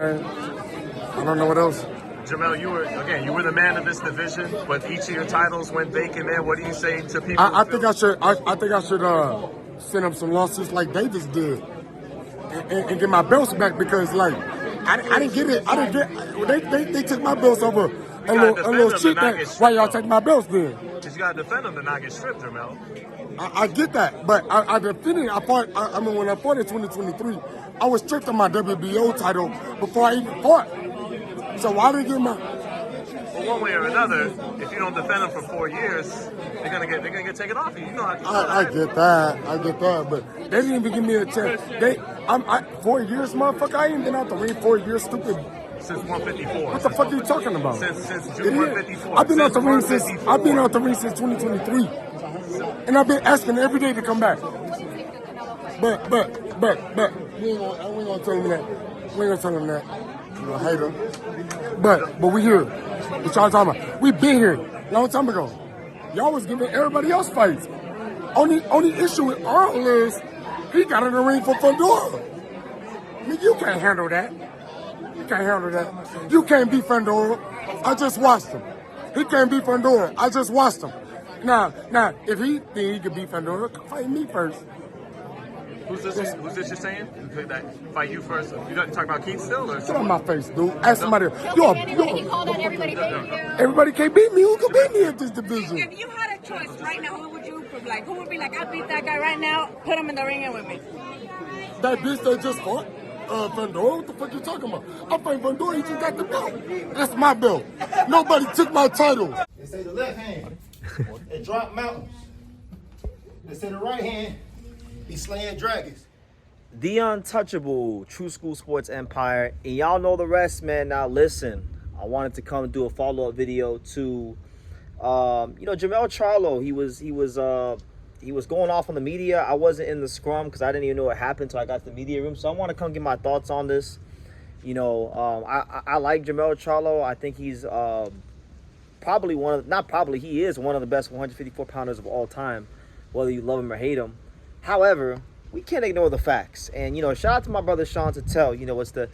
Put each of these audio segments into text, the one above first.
I don't know what else. Jermell, you were the man of this division, but each of your titles went vacant, man. What do you say to people? I think I should send up some lawsuits like Davis did and get my belts back because like I didn't get it. They took my belts over a little cheap. Why y'all take my belts then? Because you gotta defend them to not get stripped, Jermell. I get that, but I defended. When I fought in 2023, I was stripped of my WBO title before I even fought. So why didn't get my? Well, one way or another, if you don't defend them for 4 years, they're gonna get taken off you. You know I get that, but they didn't even give me a chance. 4 years, motherfucker. I ain't been out the ring 4 years, stupid. Since 154. What the fuck are you talking about? Since June 154. I've been out the ring since 2023, and I've been asking every day to come back. But we ain't gonna tell him that. We ain't gonna tell him that. You gonna hate him. But we here. What y'all talking about? We been here a long time ago. Y'all was giving everybody else fights. Only issue with Earl is he got in the ring for Fundora. I mean, you can't handle that. You can't handle that. You can't beat Fundora. I just watched him. He can't beat Fundora. I just watched him. Now, if he think he could beat Fundora, fight me first. Who's this you're saying? Fight you first? You talking about Keith still? Or get on my face, dude. Ask somebody. He called out everybody beating you. Everybody can't beat me. Who can beat me in this division? If you had a choice right now, who would you like? Who would be like, I beat that guy right now, put him in the ring and with me? That bitch that just fought? Fundora? What the fuck you talking about? I'm fighting Fundora, he just got the belt. That's my belt. Nobody took my title. They say the left hand, it drop mountains. They say the right hand, he slaying dragons. The untouchable True School Sports Empire, and y'all know the rest, man. Now listen, I wanted to come do a follow-up video to Jermell Charlo. He was going off on the media. I wasn't in the scrum because I didn't even know what happened until I got to the media room. So I want to come get my thoughts on this. I like Jermell Charlo. I think he's he is one of the best 154 pounders of all time, whether you love him or hate him. However, we can't ignore the facts. And, shout out to my brother Sean Tellez. It's the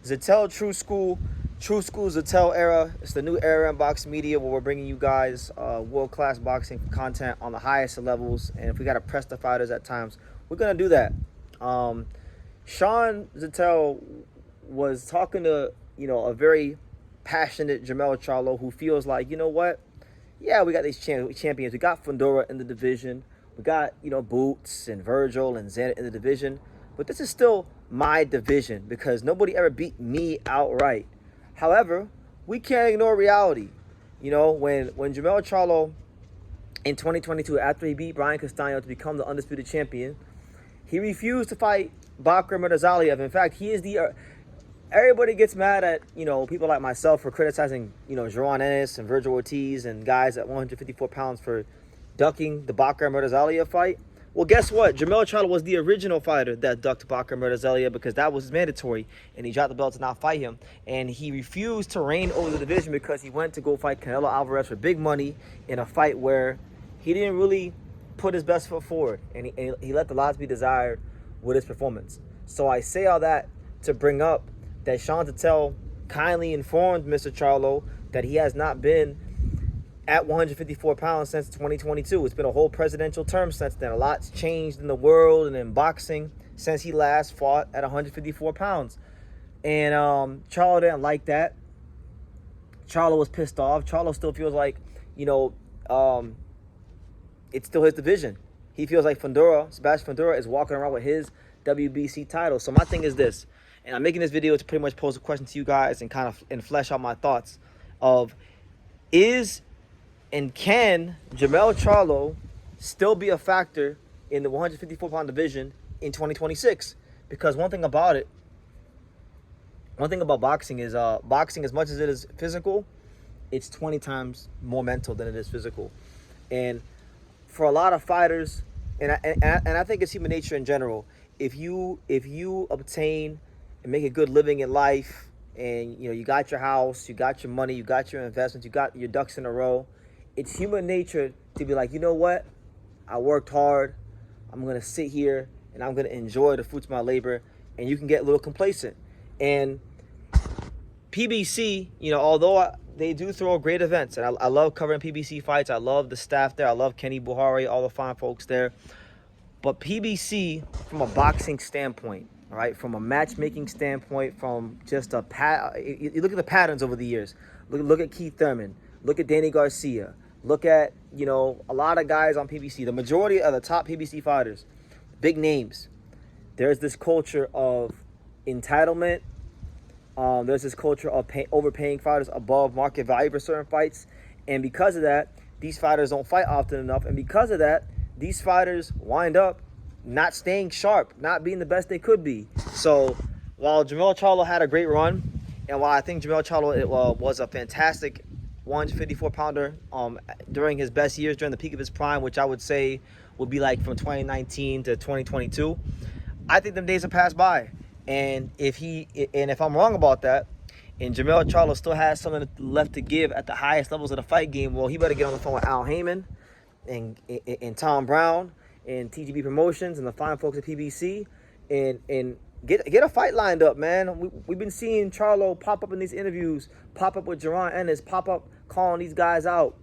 Zettel True School Zettel era. It's the new era in boxing media where we're bringing you guys world-class boxing content on the highest levels. And if we got to press the fighters at times, we're going to do that. Sean Zettel was talking to, a very passionate Jermell Charlo who feels like, you know what? Yeah, we got these champions. We got Fundora in the division. We got, Boots and Virgil and Zen in the division. But this is still my division because nobody ever beat me outright. However, we can't ignore reality. When Jermell Charlo in 2022, after he beat Brian Castaño to become the undisputed champion, he refused to fight Bakr Murtazaliev. In fact, he is everybody gets mad at, people like myself for criticizing, Jeron Ennis and Virgil Ortiz and guys at 154 pounds for ducking the Bakr Murtazaliev fight. Well, guess what? Jermell Charlo was the original fighter that ducked Bakr Murtazaliev because that was mandatory, and he dropped the belt to not fight him. And he refused to reign over the division because he went to go fight Canelo Alvarez for big money in a fight where he didn't really put his best foot forward, and he let the lots be desired with his performance. So I say all that to bring up that Sean Zettel kindly informed Mr. Charlo that he has not been at 154 pounds since 2022. It's been a whole presidential term since then. A lot's changed in the world and in boxing since he last fought at 154 pounds. And Charlo didn't like that. Charlo was pissed off. Charlo still feels like, it's still his division. He feels like Sebastian Fundora is walking around with his WBC title. So my thing is this, and I'm making this video to pretty much pose a question to you guys and flesh out my thoughts of, can Jermell Charlo still be a factor in the 154-pound division in 2026? Because one thing about boxing is boxing, as much as it is physical, it's 20 times more mental than it is physical. And for a lot of fighters, and I think it's human nature in general, if you obtain and make a good living in life, and you got your house, you got your money, you got your investments, you got your ducks in a row, it's human nature to be like, you know what? I worked hard. I'm going to sit here and I'm going to enjoy the fruits of my labor. And you can get a little complacent. And PBC, you know, although they do throw great events, and I love covering PBC fights. I love the staff there. I love Kenny Buhari, all the fine folks there. But PBC, from a boxing standpoint, all right, from a matchmaking standpoint, from just you look at the patterns over the years. Look at Keith Thurman. Look at Danny Garcia. Look at, you know, a lot of guys on PBC. The majority of the top PBC fighters, big names. There's this culture of entitlement. There's this culture of overpaying fighters above market value for certain fights. And because of that, these fighters don't fight often enough. And because of that, these fighters wind up not staying sharp, not being the best they could be. So while Jermell Charlo had a great run, and while I think Jermell Charlo was a fantastic 154-pounder during his best years, during the peak of his prime, which I would say would be like from 2019 to 2022, I think them days have passed by. And if I'm wrong about that, and Jermell Charlo still has something left to give at the highest levels of the fight game, well, he better get on the phone with Al Heyman and Tom Brown and TGB Promotions and the fine folks at PBC and get a fight lined up, man. We've been seeing Charlo pop up in these interviews, pop up with Jaron Ennis, pop up calling these guys out,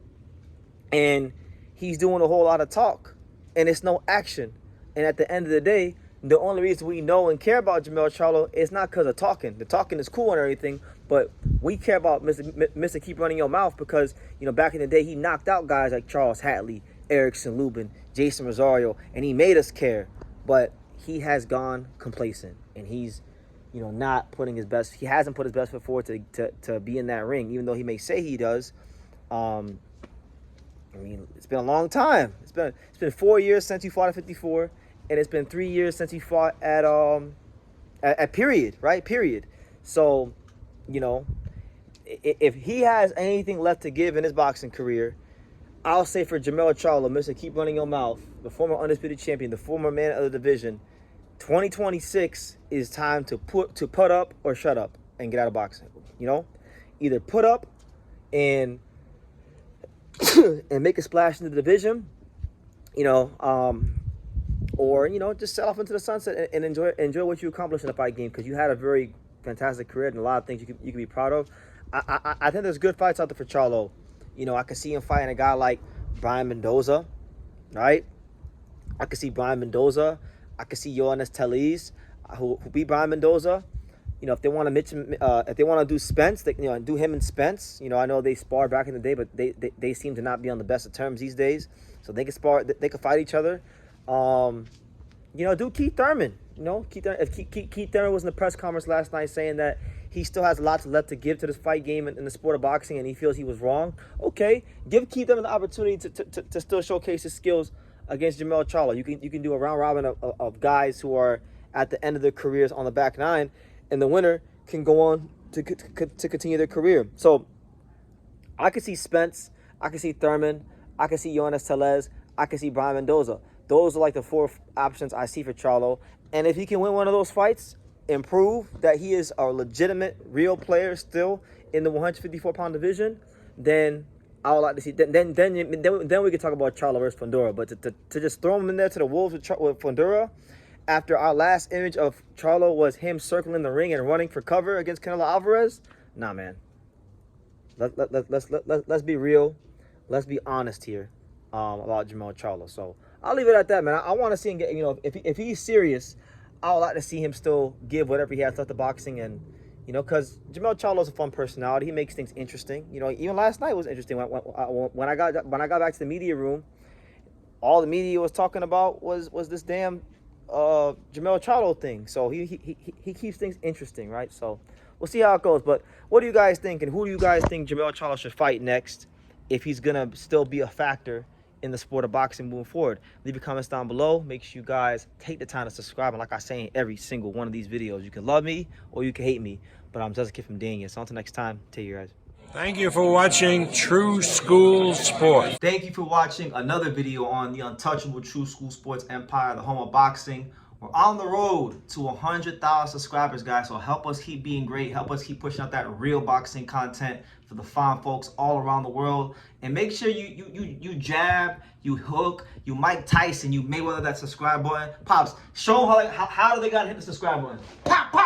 and he's doing a whole lot of talk, and it's no action. And at the end of the day, the only reason we know and care about Jermell Charlo is not because of talking. The talking is cool and everything, but we care about Mr. Keep Running Your Mouth because, you know, back in the day, he knocked out guys like Charles Hatley, Erickson Lubin, Jason Rosario, and he made us care. But he has gone complacent, and he's, you know, not putting his best. He hasn't put his best foot forward to be in that ring, even though he may say he does. I mean, it's been a long time. It's been 4 years since he fought at 54. And it's been 3 years since he fought at period, right? Period. So, you know, if he has anything left to give in his boxing career, I'll say for Jermell Charlo, Mr. Keep Running Your Mouth, the former undisputed champion, the former man of the division, 2026 is time to put up or shut up and get out of boxing. You know, either put up and and make a splash in the division, you know, or, you know, just set off into the sunset and enjoy what you accomplished in the fight game, because you had a very fantastic career and a lot of things you could be proud of. I think there's good fights out there for Charlo. You know, I could see him fighting a guy like Brian Mendoza, right? I could see Brian Mendoza. I could see Yoenis Tellez, who beat Brian Mendoza. You know, if they want to do Spence, do him and Spence. You know, I know they sparred back in the day, but they seem to not be on the best of terms these days. So they can spar, they can fight each other. You know, do Keith Thurman. You know, if Keith Thurman was in the press conference last night saying that he still has lots left to give to this fight game in the sport of boxing, and he feels he was wrong. Okay, give Keith Thurman the opportunity to still showcase his skills against Jermell Charlo. You can do a round robin of guys who are at the end of their careers on the back nine, and the winner can go on to continue their career. So I could see Spence, I could see Thurman, I could see Yoenis Tellez, I could see Brian Mendoza. Those are like the four options I see for Charlo. And if he can win one of those fights and prove that he is a legitimate, real player still in the 154-pound division, then I would like to see. Then we could talk about Charlo versus Fundora. But to just throw him in there to the wolves with Fundora, after our last image of Charlo was him circling the ring and running for cover against Canelo Alvarez, nah, man. Let's be real. Let's be honest here about Jermell Charlo. So I'll leave it at that, man. I want to see him get, you know, if he's serious, I would like to see him still give whatever he has left to boxing. And, you know, because Jermell Charlo's a fun personality. He makes things interesting. You know, even last night was interesting. When I got back to the media room, all the media was talking about was this damn Jermell Charlo thing. So he keeps things interesting, right? So we'll see how it goes. But what do you guys think? And who do you guys think Jermell Charlo should fight next if he's going to still be a factor in the sport of boxing moving forward? Leave your comments down below. Make sure you guys take the time to subscribe. And like I say in every single one of these videos, you can love me or you can hate me, but I'm just a kid from Daniel. So until next time, take care, guys. Thank you for watching True School Sports. Thank you for watching another video on the untouchable True School Sports empire, the home of boxing. We're on the road to 100,000 subscribers, guys. So help us keep being great. Help us keep pushing out that real boxing content for the fine folks all around the world. And make sure you jab, you hook, you Mike Tyson, you Mayweather that subscribe button. Pops, show them how do they gotta hit the subscribe button. Pop, pop.